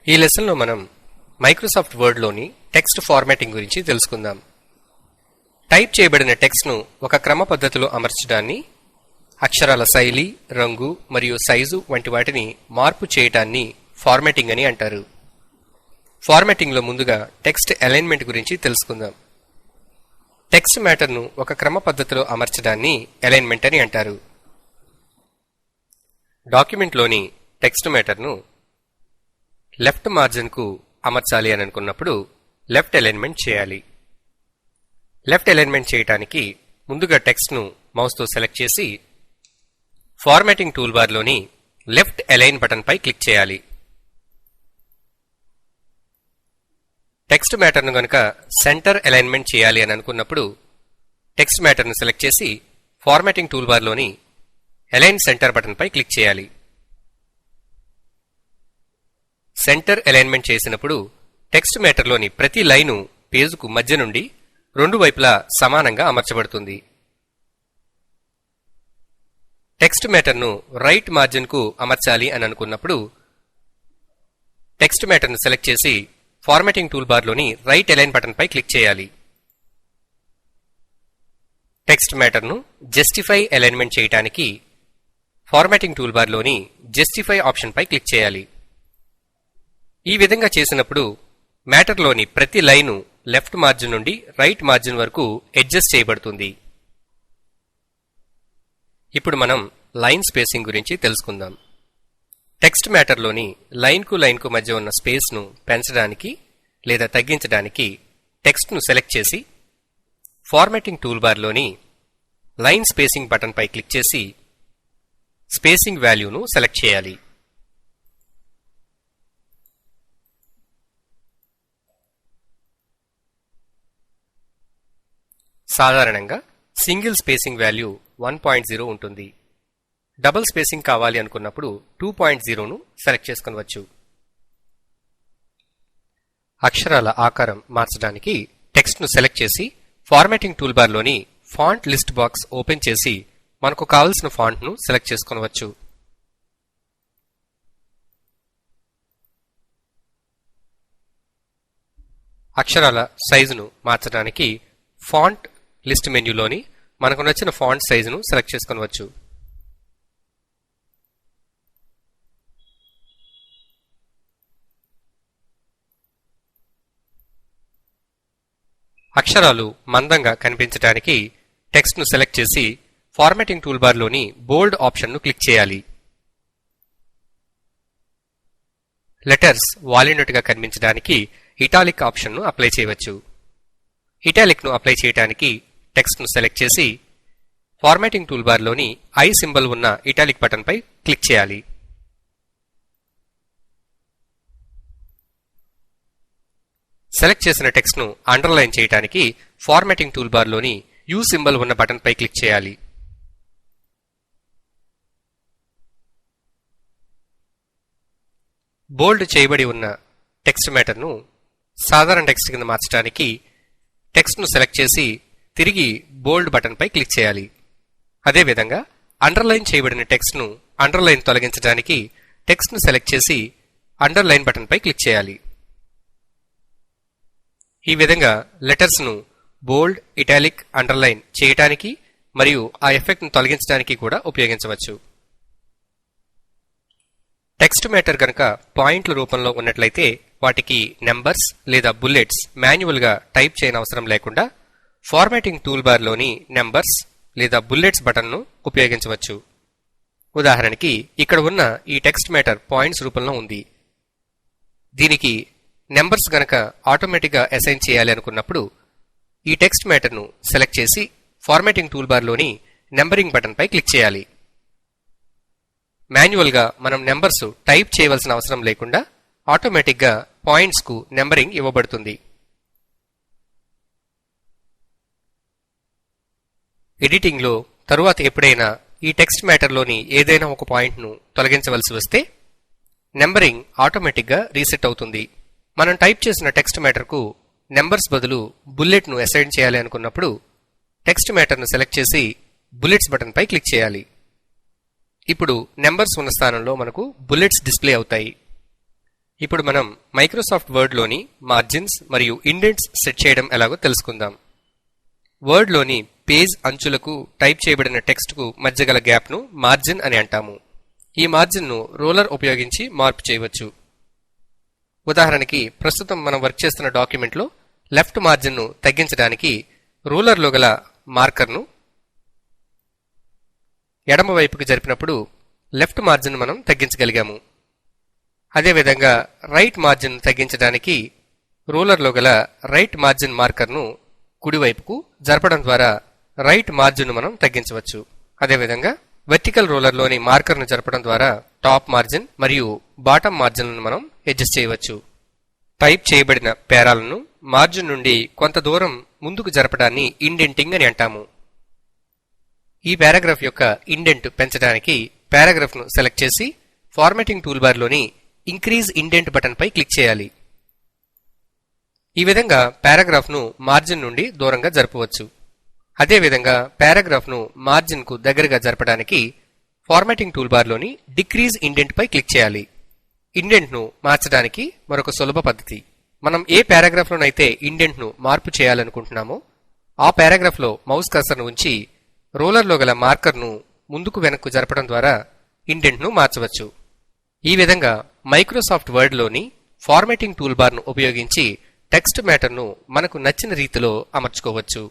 ఈ లెసన్లో మనం మైక్రోసాఫ్ట్ వర్డ్లోని టెక్స్ట్ ఫార్మాటింగ్ గురించి తెలుసుకుందాం. టైప్ చేయబడిన టెక్స్ట్ను ఒక క్రమ పద్ధతిలో అమర్చడాన్ని, అక్షరాల శైలి, రంగు మరియు సైజు వంటి వాటిని మార్పు చేయటాన్ని ఫార్మాటింగ్ అని అంటారు. ఫార్మాటింగ్లో ముందుగా టెక్స్ట్ అలైన్మెంట్ గురించి తెలుసుకుందాం. టెక్స్ట్ మ్యాటర్ను ఒక క్రమ పద్ధతిలో అమర్చడాన్ని అలైన్మెంట్ అని అంటారు. డాక్యుమెంట్లోని టెక్స్ట్ మ్యాటర్ను లెఫ్ట్ మార్జిన్కు అమర్చాలి అని అనుకున్నప్పుడు లెఫ్ట్ అలైన్మెంట్ చేయాలి. లెఫ్ట్ అలైన్మెంట్ చేయడానికి ముందుగా టెక్స్ట్ను మౌస్తో సెలెక్ట్ చేసి ఫార్మాటింగ్ టూల్ బార్లోని లెఫ్ట్ అలైన్ బటన్పై క్లిక్ చేయాలి. టెక్స్ట్ మ్యాటర్ను గనుక సెంటర్ అలైన్మెంట్ చేయాలి అని అనుకున్నప్పుడు టెక్స్ట్ మ్యాటర్ను సెలెక్ట్ చేసి ఫార్మాటింగ్ టూల్ బార్లోని అలైన్ సెంటర్ బటన్పై క్లిక్ చేయాలి. సెంటర్ అలైన్మెంట్ చేసినప్పుడు టెక్స్ట్ మ్యాటర్లోని ప్రతి లైను పేజుకు మధ్య నుండి రెండు వైపులా సమానంగా అమర్చబడుతుంది. టెక్స్ట్ మ్యాటర్ను రైట్ మార్జిన్కు అమర్చాలి అని అనుకున్నప్పుడు టెక్స్ట్ మ్యాటర్ను సెలెక్ట్ చేసి ఫార్మాటింగ్ టూల్ బార్లోని రైట్ అలైన్ బటన్పై క్లిక్ చేయాలి. టెక్స్ట్ మ్యాటర్ను జస్టిఫై అలైన్మెంట్ చేయడానికి ఫార్మాటింగ్ టూల్ బార్లోని జస్టిఫై ఆప్షన్పై క్లిక్ చేయాలి. ఈ విధంగా చేసినప్పుడు మ్యాటర్లోని ప్రతి లైను లెఫ్ట్ మార్జిన్ నుండి రైట్ మార్జిన్ వరకు అడ్జస్ట్ చేయబడుతుంది. ఇప్పుడు మనం లైన్ స్పేసింగ్ గురించి తెలుసుకుందాం. టెక్స్ట్ మ్యాటర్లోని లైన్కు లైన్కు మధ్య ఉన్న స్పేస్ను పెంచడానికి లేదా తగ్గించడానికి టెక్స్ట్ను సెలెక్ట్ చేసి ఫార్మాటింగ్ టూల్ బార్లోని లైన్ స్పేసింగ్ బటన్పై క్లిక్ చేసి స్పేసింగ్ వాల్యూను సెలెక్ట్ చేయాలి. సాధారణంగా సింగిల్ స్పేసింగ్ వాల్యూ 1.0 ఉంటుంది. డబుల్ స్పేసింగ్ కావాలి అనుకున్నప్పుడు 2.0ను సెలెక్ట్ చేసుకొనవచ్చు. అక్షరాల ఆకారం మార్చడానికి టెక్స్ట్ను సెలెక్ట్ చేసి ఫార్మాటింగ్ టూల్ బార్లోని ఫాంట్ లిస్ట్ బాక్స్ ఓపెన్ చేసి మనకు కావలసిన ఫాంట్ను సెలెక్ట్ చేసుకొనవచ్చు. అక్షరాల సైజును మార్చడానికి ఫాంట్ లిస్ట్ మెన్యూలోని మనకు నచ్చిన ఫాంట్ సైజును సెలెక్ట్ చేసుకోవచ్చు. అక్షరాలు మందంగా కనిపించడానికి టెక్స్ట్ను సెలెక్ట్ చేసి ఫార్మాటింగ్ టూల్ బార్లోని బోల్డ్ ఆప్షన్ను క్లిక్ చేయాలి. లెటర్స్ వాలినట్టుగా కనిపించడానికి ఇటాలిక్ ఆప్షన్ను అప్లై చేయవచ్చు. ఇటాలిక్ను అప్లై చేయడానికి టెక్స్ట్ను సెలెక్ట్ చేసి ఫార్మాటింగ్ టూల్ బార్లోని ఐ సింబల్ ఉన్న ఇటాలిక్ బటన్పై క్లిక్ చేయాలి. సెలెక్ట్ చేసిన టెక్స్ట్ను అండర్లైన్ చేయడానికి ఫార్మాటింగ్ టూల్ బార్లోని యూ సింబల్ ఉన్న బటన్పై క్లిక్ చేయాలి. బోల్డ్ చేయబడి ఉన్న టెక్స్ట్ మ్యాటర్ను సాధారణ టెక్స్ట్ కింద మార్చడానికి టెక్స్ట్ను సెలెక్ట్ చేసి తిరిగి బోల్డ్ బటన్పై క్లిక్ చేయాలి. అదేవిధంగా అండర్లైన్ చేయబడిన టెక్స్ట్ను అండర్లైన్ తొలగించడానికి టెక్స్ట్ను సెలెక్ట్ చేసి అండర్లైన్ బటన్పై క్లిక్ చేయాలి. ఈ విధంగా లెటర్స్ను బోల్డ్, ఇటాలిక్, అండర్లైన్ చేయటానికి మరియు ఆ ఎఫెక్ట్ను తొలగించడానికి కూడా ఉపయోగించవచ్చు. టెక్స్ట్ మ్యాటర్ గనక పాయింట్ల రూపంలో ఉన్నట్లయితే వాటికి నెంబర్స్ లేదా బుల్లెట్స్ మాన్యువల్గా టైప్ చేయనవసరం లేకుండా ఫార్మాటింగ్ టూల్ బార్లోని నెంబర్స్ లేదా బుల్లెట్స్ బటన్ను ఉపయోగించవచ్చు. ఉదాహరణకి ఇక్కడ ఉన్న ఈ టెక్స్ట్ మ్యాటర్ పాయింట్స్ రూపంలో ఉంది. దీనికి నెంబర్స్ గనక ఆటోమేటిక్గా అసైన్ చేయాలి అనుకున్నప్పుడు ఈ టెక్స్ట్ మ్యాటర్ను సెలెక్ట్ చేసి ఫార్మాటింగ్ టూల్ బార్లోని నెంబరింగ్ బటన్పై క్లిక్ చేయాలి. మాన్యువల్గా మనం నెంబర్స్ టైప్ చేయవలసిన అవసరం లేకుండా ఆటోమేటిక్గా పాయింట్స్కు నెంబరింగ్ ఇవ్వబడుతుంది. ఎడిటింగ్లో తరువాత ఎప్పుడైనా ఈ టెక్స్ట్ మ్యాటర్లోని ఏదైనా ఒక పాయింట్ను తొలగించవలసి వస్తే నెంబరింగ్ ఆటోమేటిక్గా రీసెట్ అవుతుంది. మనం టైప్ చేసిన టెక్స్ట్ మ్యాటర్కు నెంబర్స్ బదులు బుల్లెట్ను అసైన్ చేయాలి అనుకున్నప్పుడు టెక్స్ట్ మ్యాటర్ను సెలెక్ట్ చేసి బుల్లెట్స్ బటన్పై క్లిక్ చేయాలి. ఇప్పుడు నెంబర్స్ ఉన్న స్థానంలో మనకు బుల్లెట్స్ డిస్ప్లే అవుతాయి. ఇప్పుడు మనం మైక్రోసాఫ్ట్ వర్డ్లోని మార్జిన్స్ మరియు ఇండెంట్స్ సెట్ చేయడం ఎలాగో తెలుసుకుందాం. వర్డ్లోని పేజ్ అంచులకు టైప్ చేయబడిన టెక్స్ట్కు మధ్య గల గ్యాప్ను మార్జిన్ అని అంటాము. ఈ మార్జిన్ను రోలర్ ఉపయోగించి మార్పు చేయవచ్చు. ఉదాహరణకి ప్రస్తుతం మనం వర్క్ చేస్తున్న డాక్యుమెంట్లో లెఫ్ట్ మార్జిన్ను తగ్గించడానికి రూలర్లో గల మార్కర్ను ఎడమ వైపుకు జరిపినప్పుడు లెఫ్ట్ మార్జిన్ మనం తగ్గించగలిగాము. అదేవిధంగా రైట్ మార్జిన్ తగ్గించడానికి రూలర్లో గల రైట్ మార్జిన్ మార్కర్ను కుడివైపుకు జరపడం ద్వారా రైట్ మార్జిన్ మనం తగ్గించవచ్చు. అదేవిధంగా వెర్టికల్ రూలర్లోని మార్కర్ను జరపడం ద్వారా టాప్ మార్జిన్ మరియు బాటమ్ మార్జిన్లను మనం అడ్జస్ట్ చేయవచ్చు. టైప్ చేయబడిన పేరాలను మార్జిన్ నుండి కొంత దూరం ముందుకు జరపడాన్ని ఇండెంటింగ్ అని అంటాము. ఈ పారాగ్రాఫ్ యొక్క ఇండెంట్ పెంచడానికి పారాగ్రాఫ్ను సెలెక్ట్ చేసి ఫార్మాటింగ్ టూల్బార్లోని ఇంక్రీజ్ ఇండెంట్ బటన్ పై క్లిక్ చేయాలి. ఈ విధంగా పారాగ్రాఫ్ను మార్జిన్ నుండి దూరంగా జరపవచ్చు. అదేవిధంగా పారాగ్రాఫ్ను మార్జిన్కు దగ్గరగా జరపడానికి ఫార్మాటింగ్ టూల్బార్లోని డిక్రీజ్ ఇండెంట్ పై క్లిక్ చేయాలి. ఇండెంట్ను మార్చడానికి మరొక సులభ పద్ధతి. మనం ఏ పారాగ్రాఫ్లోనైతే ఇండెంట్ను మార్పు చేయాలనుకుంటున్నామో ఆ పారాగ్రాఫ్లో మౌస్ కర్సర్ను ఉంచి రోలర్లో గల మార్కర్ను ముందుకు వెనక్కు జరపడం ద్వారా ఇండెంట్ను మార్చవచ్చు. ఈ విధంగా మైక్రోసాఫ్ట్ వర్డ్లోని ఫార్మాటింగ్ టూల్బార్ను ఉపయోగించి టెక్స్ట్ మ్యాటర్ను మనకు నచ్చిన రీతిలో అమర్చుకోవచ్చు.